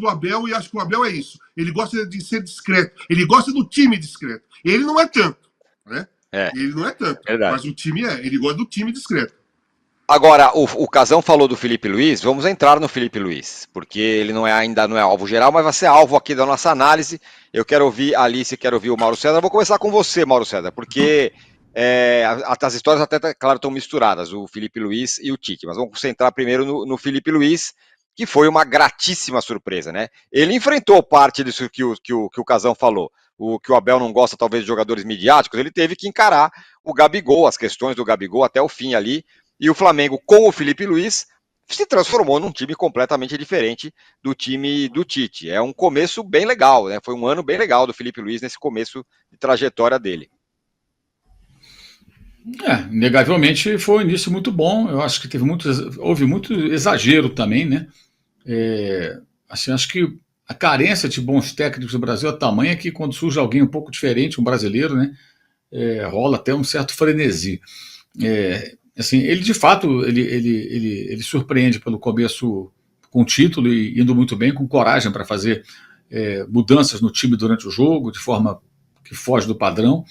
do Abel e acho que o Abel é isso. Ele gosta de ser discreto. Ele gosta do time discreto. Ele não é tanto, né? Ele não é tanto. Mas o time ele gosta do time discreto. Agora, o Casão falou do Felipe Luiz, vamos entrar no Felipe Luiz, porque ele ainda não é alvo geral, mas vai ser alvo aqui da nossa análise. Eu quero ouvir a Alice, quero ouvir o Mauro César. Eu vou começar com você, Mauro César, porque as histórias até, claro, estão misturadas, o Felipe Luiz e o Tite, mas vamos concentrar primeiro no Felipe Luiz, que foi uma gratíssima surpresa, né? Ele enfrentou parte disso que o Casão falou, que o Abel não gosta talvez de jogadores midiáticos, ele teve que encarar o Gabigol, as questões do Gabigol até o fim ali. E o Flamengo, com o Felipe Luiz, se transformou num time completamente diferente do time do Tite. É um começo bem legal, né? Foi um ano bem legal do Felipe Luiz nesse começo de trajetória dele. Inegavelmente foi um início muito bom. Eu acho que houve muito exagero também, né? Acho que a carência de bons técnicos do Brasil é tamanha que quando surge alguém um pouco diferente, um brasileiro, né? Rola até um certo frenesi. Assim, ele de fato ele surpreende pelo começo com título e indo muito bem, com coragem para fazer mudanças no time durante o jogo, de forma que foge do padrão.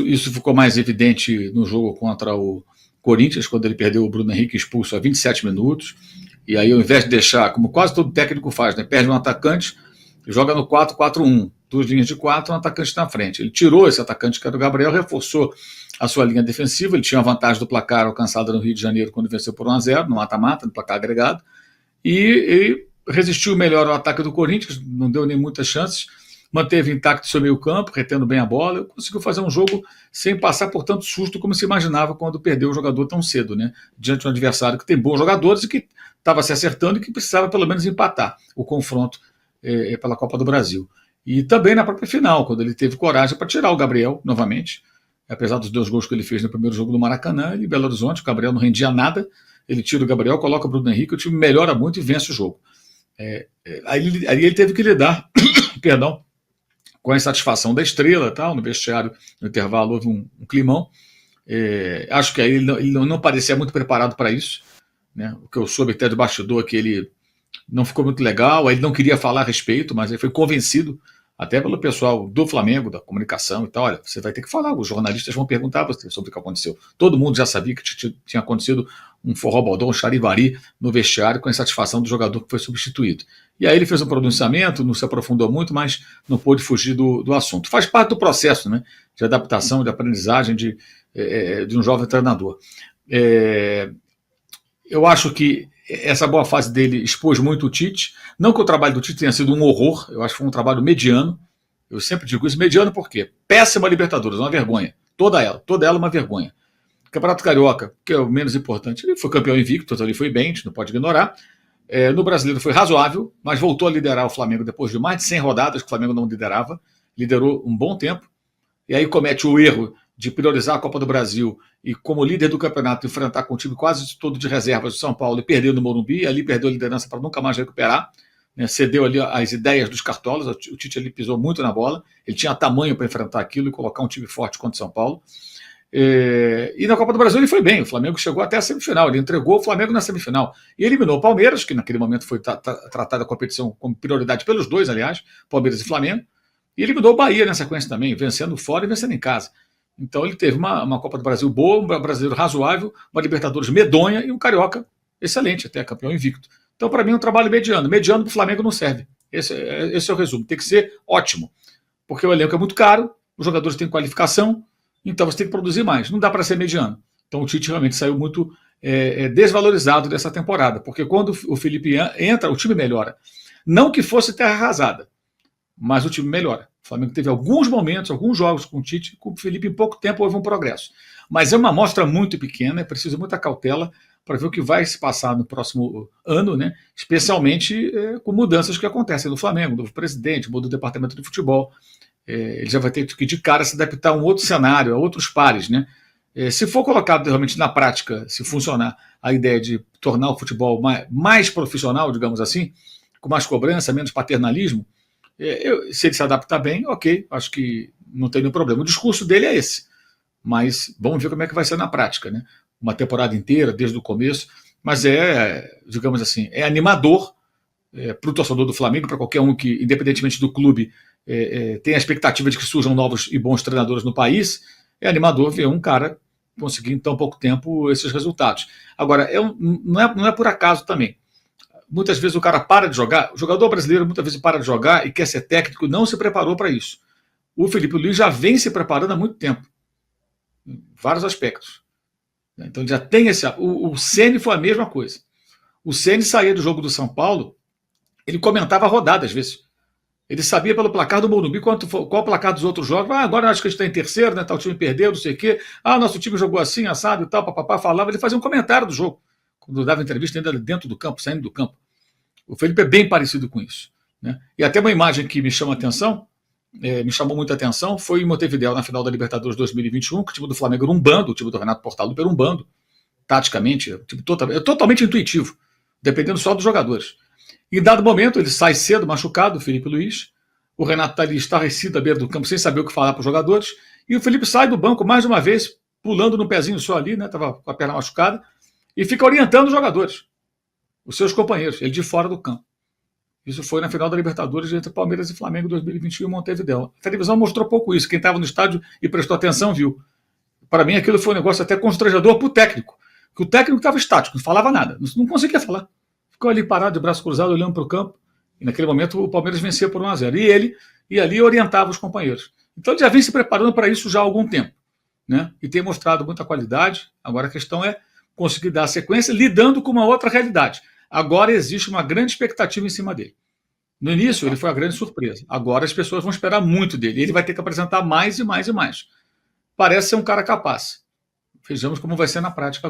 Isso ficou mais evidente no jogo contra o Corinthians, quando ele perdeu o Bruno Henrique expulso a 27 minutos, e aí ao invés de deixar, como quase todo técnico faz, né, perde um atacante e joga no 4-4-1, 2 linhas de 4, um atacante na frente. Ele tirou esse atacante que era o Gabriel, reforçou a sua linha defensiva, ele tinha a vantagem do placar alcançada no Rio de Janeiro quando venceu por 1-0, no mata-mata, no placar agregado, e resistiu melhor ao ataque do Corinthians, não deu nem muitas chances, manteve intacto seu meio campo, retendo bem a bola, conseguiu fazer um jogo sem passar por tanto susto como se imaginava quando perdeu o jogador tão cedo, né? Diante de um adversário que tem bons jogadores e que estava se acertando e que precisava pelo menos empatar o confronto pela Copa do Brasil. E também na própria final, quando ele teve coragem para tirar o Gabriel novamente, apesar dos 2 gols que ele fez no primeiro jogo do Maracanã, ele em Belo Horizonte, o Gabriel não rendia nada, ele tira o Gabriel, coloca o Bruno Henrique, o time melhora muito e vence o jogo. Aí ele teve que lidar, perdão, com a insatisfação da Estrela, tal, no vestiário, no intervalo houve um climão. Acho que aí ele não parecia muito preparado para isso, né? O que eu soube até do bastidor é que ele não ficou muito legal, aí ele não queria falar a respeito, mas ele foi convencido até pelo pessoal do Flamengo, da comunicação e tal. Olha, você vai ter que falar, os jornalistas vão perguntar você sobre o que aconteceu. Todo mundo já sabia que tinha acontecido um forró-bodó, um charivari no vestiário com a insatisfação do jogador que foi substituído. E aí ele fez um pronunciamento, não se aprofundou muito, mas não pôde fugir do assunto. Faz parte do processo, né, de adaptação, de aprendizagem de um jovem treinador. Eu acho que essa boa fase dele expôs muito o Tite. Não que o trabalho do Tite tenha sido um horror, eu acho que foi um trabalho mediano. Eu sempre digo isso, mediano por quê? Péssima Libertadores, uma vergonha. Toda ela uma vergonha. Campeonato Carioca, que é o menos importante, ele foi campeão invicto, então ele foi bem, a gente não pode ignorar. No Brasileiro foi razoável, mas voltou a liderar o Flamengo depois de mais de 100 rodadas que o Flamengo não liderava. Liderou um bom tempo. E aí comete o erro de priorizar a Copa do Brasil e, como líder do campeonato, enfrentar com o time quase todo de reservas do São Paulo e perder no Morumbi, ali perdeu a liderança para nunca mais recuperar, né? Cedeu ali as ideias dos cartolas, o Tite ali pisou muito na bola, ele tinha tamanho para enfrentar aquilo e colocar um time forte contra o São Paulo. E na Copa do Brasil ele foi bem, o Flamengo chegou até a semifinal, ele entregou o Flamengo na semifinal e eliminou o Palmeiras, que naquele momento foi tratada a competição como prioridade pelos dois, aliás, Palmeiras e Flamengo, e eliminou o Bahia na sequência também, vencendo fora e vencendo em casa. Então ele teve uma Copa do Brasil boa, um brasileiro razoável, uma Libertadores medonha e um Carioca excelente, até campeão invicto. Então, para mim, é um trabalho mediano. Mediano para o Flamengo não serve. Esse é o resumo. Tem que ser ótimo, porque o elenco é muito caro, os jogadores têm qualificação, então você tem que produzir mais. Não dá para ser mediano. Então o Tite realmente saiu muito desvalorizado dessa temporada, porque quando o Felipe entra, o time melhora. Não que fosse terra arrasada, mas o time melhora. O Flamengo teve alguns momentos, alguns jogos com o Tite, com o Felipe em pouco tempo houve um progresso. Mas é uma amostra muito pequena, é preciso muita cautela para ver o que vai se passar no próximo ano, né? Especialmente com mudanças que acontecem no Flamengo, novo presidente, muda o departamento de futebol. Ele já vai ter que de cara se adaptar a um outro cenário, a outros pares, né? Se for colocado realmente na prática, se funcionar a ideia de tornar o futebol mais profissional, digamos assim, com mais cobrança, menos paternalismo, se ele se adaptar bem, ok, acho que não tem nenhum problema. O discurso dele é esse, mas vamos ver como é que vai ser na prática, né? Uma temporada inteira, desde o começo, mas digamos assim, é animador, para o torcedor do Flamengo, para qualquer um que, independentemente do clube, tem a expectativa de que surjam novos e bons treinadores no país, é animador ver um cara conseguir em tão pouco tempo esses resultados. Agora, não é por acaso também. Muitas vezes o cara para de jogar, o jogador brasileiro muitas vezes para de jogar e quer ser técnico, não se preparou para isso. O Felipe Luiz já vem se preparando há muito tempo, em vários aspectos. Então já tem esse... O Ceni foi a mesma coisa. O Ceni saía do jogo do São Paulo, ele comentava a rodada às vezes. Ele sabia pelo placar do Morumbi qual o placar dos outros jogos. Agora acho que a gente está em terceiro, né? Tal time perdeu, não sei o quê. Nosso time jogou assim, assado e tal, papapá, falava. Ele fazia um comentário do jogo, quando dava entrevista ainda dentro do campo, saindo do campo. O Felipe é bem parecido com isso, né? E até uma imagem que me chama a atenção, me chamou muita atenção, foi em Montevidéu, na final da Libertadores 2021, que o time do Flamengo era um bando, o time do Renato Portaluppi era um bando, taticamente, totalmente intuitivo, dependendo só dos jogadores. Em dado momento, ele sai cedo, machucado, o Felipe Luiz, o Renato está ali estarrecido à beira do campo, sem saber o que falar para os jogadores, e o Felipe sai do banco mais uma vez, pulando no pezinho só ali, né? Estava com a perna machucada, e fica orientando os jogadores, os seus companheiros, ele de fora do campo. Isso foi na final da Libertadores entre Palmeiras e Flamengo 2021 em Montevidéu. A televisão mostrou pouco isso. Quem estava no estádio e prestou atenção viu. Para mim, aquilo foi um negócio até constrangedor para o técnico. Porque o técnico estava estático, não falava nada. Não conseguia falar. Ficou ali parado, de braço cruzado, olhando para o campo. E naquele momento o Palmeiras vencia por 1-0. E ele ia ali e orientava os companheiros. Então ele já vem se preparando para isso já há algum tempo, né? E tem mostrado muita qualidade. Agora a questão é conseguir dar a sequência lidando com uma outra realidade. Agora existe uma grande expectativa em cima dele. No início, ele foi a grande surpresa. Agora as pessoas vão esperar muito dele. Ele vai ter que apresentar mais e mais e mais. Parece ser um cara capaz. Vejamos como vai ser na prática.